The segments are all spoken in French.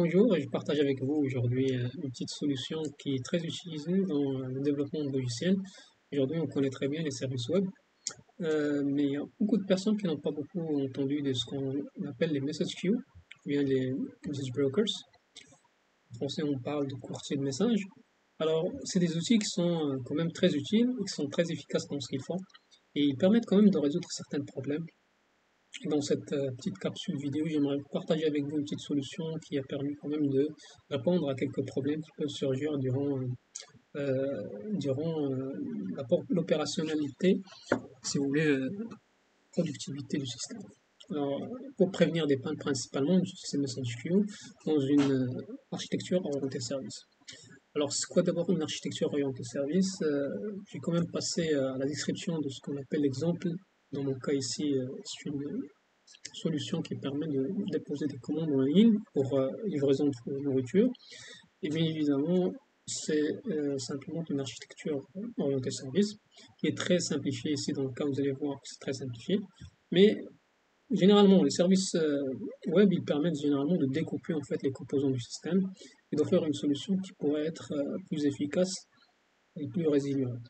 Bonjour, et je partage avec vous aujourd'hui une petite solution qui est très utilisée dans le développement de logiciels. Aujourd'hui, on connaît très bien les services web, mais il y a beaucoup de personnes qui n'ont pas beaucoup entendu de ce qu'on appelle les message queues, ou bien les message brokers. En français, on parle de courtiers de messages. Alors, c'est des outils qui sont quand même très utiles, et qui sont très efficaces dans ce qu'ils font, et ils permettent quand même de résoudre certains problèmes. Dans cette petite capsule vidéo, j'aimerais partager avec vous une petite solution qui a permis quand même de répondre à quelques problèmes qui peuvent surgir durant l'opérationnalité, si vous voulez, productivité du système. Alors, pour prévenir des pannes principalement, on utilise ces message queues dans une architecture orientée service. Alors, c'est quoi d'abord une architecture orientée service? J'ai quand même passé à la description de ce qu'on appelle l'exemple. Dans mon cas ici, c'est une solution qui permet de déposer des commandes en ligne pour livraison de nourriture. Et bien évidemment, c'est simplement une architecture orientée service qui est très simplifiée ici. Dans le cas, vous allez voir que c'est très simplifié. Mais généralement, les services web, ils permettent généralement de découper en fait les composants du système et d'offrir une solution qui pourrait être plus efficace et plus résiliente.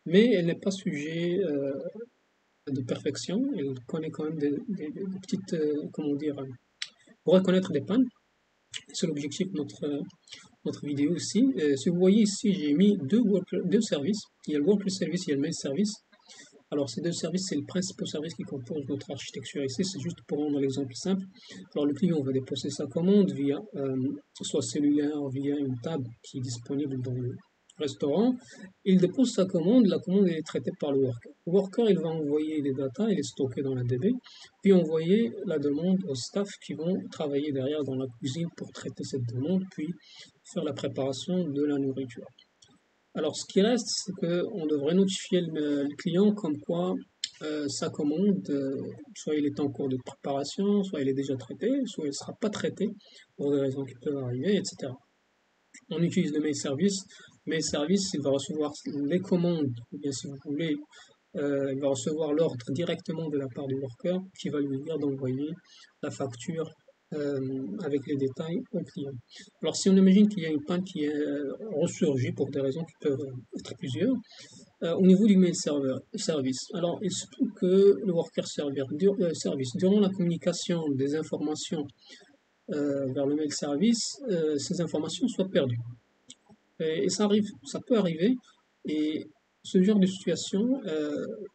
Mais elle n'est pas sujet de perfection. Elle connaît quand même des petites, comment dire, pour reconnaître des pannes. C'est l'objectif de notre vidéo ici. Si vous voyez ici, j'ai mis deux services. Il y a le worker service, il y a le mail service. Alors, ces deux services, c'est le principal service qui compose notre architecture ici. C'est juste pour rendre l'exemple simple. Alors, le client va déposer sa commande via soit cellulaire, via une table qui est disponible dans le restaurant. Il dépose sa commande. La commande est traitée par le worker. Le worker, il va envoyer les datas, il est stocké dans la DB, puis envoyer la demande au staff qui vont travailler derrière dans la cuisine pour traiter cette demande, puis faire la préparation de la nourriture. Alors, ce qui reste, c'est qu'on devrait notifier le client comme quoi sa commande, soit il est en cours de préparation, soit il est déjà traité, soit il ne sera pas traité pour des raisons qui peuvent arriver, etc. On utilise le mail service. Mail service, il va recevoir les commandes, ou bien si vous voulez, il va recevoir l'ordre directement de la part du worker qui va lui dire d'envoyer la facture avec les détails au client. Alors si on imagine qu'il y a une panne qui est ressurgie pour des raisons qui peuvent être plusieurs, au niveau du mail service, alors il se peut que le worker service, durant la communication des informations vers le mail service, ces informations soient perdues. Et ça arrive, ça peut arriver. Et ce genre de situation,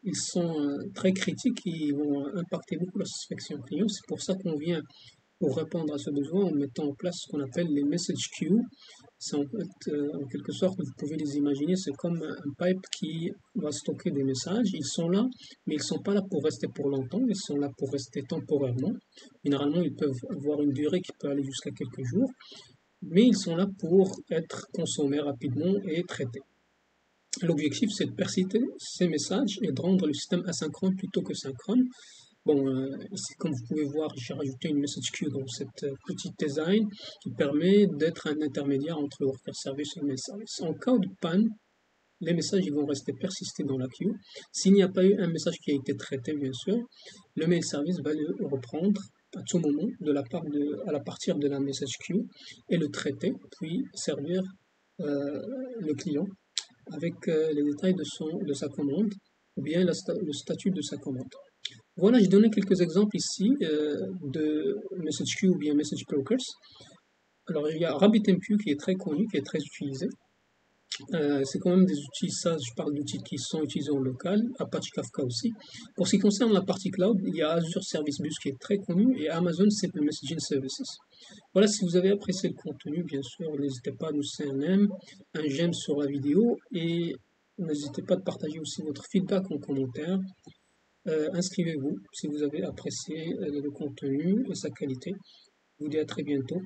ils sont très critiques et ils vont impacter beaucoup la satisfaction client. C'est pour ça qu'on vient pour répondre à ce besoin en mettant en place ce qu'on appelle les message queues. C'est en fait, en quelque sorte, vous pouvez les imaginer, c'est comme un pipe qui va stocker des messages. Ils sont là, mais ils ne sont pas là pour rester pour longtemps, ils sont là pour rester temporairement. Généralement, ils peuvent avoir une durée qui peut aller jusqu'à quelques jours, mais ils sont là pour être consommés rapidement et traités. L'objectif, c'est de persister ces messages et de rendre le système asynchrone plutôt que synchrone. Bon, ici, comme vous pouvez voir, j'ai rajouté une message queue dans cette petite design qui permet d'être un intermédiaire entre le worker service et le mail service. En cas de panne, les messages ils vont rester persistés dans la queue. S'il n'y a pas eu un message qui a été traité, bien sûr, le mail service va le reprendre à tout moment à partir de la message queue et le traiter, puis servir le client avec les détails de sa commande ou bien le statut de sa commande. Voilà, j'ai donné quelques exemples ici de message queue ou bien message brokers. Alors, il y a RabbitMQ qui est très connu, qui est très utilisé. C'est quand même des outils, ça je parle d'outils qui sont utilisés en local, Apache Kafka aussi. Pour ce qui concerne la partie cloud, il y a Azure Service Bus qui est très connu et Amazon Simple Messaging Services. Voilà, si vous avez apprécié le contenu, bien sûr, n'hésitez pas à nous laisser un j'aime sur la vidéo et n'hésitez pas à partager aussi votre feedback en commentaire. Inscrivez-vous si vous avez apprécié le contenu et sa qualité. Je vous dis à très bientôt.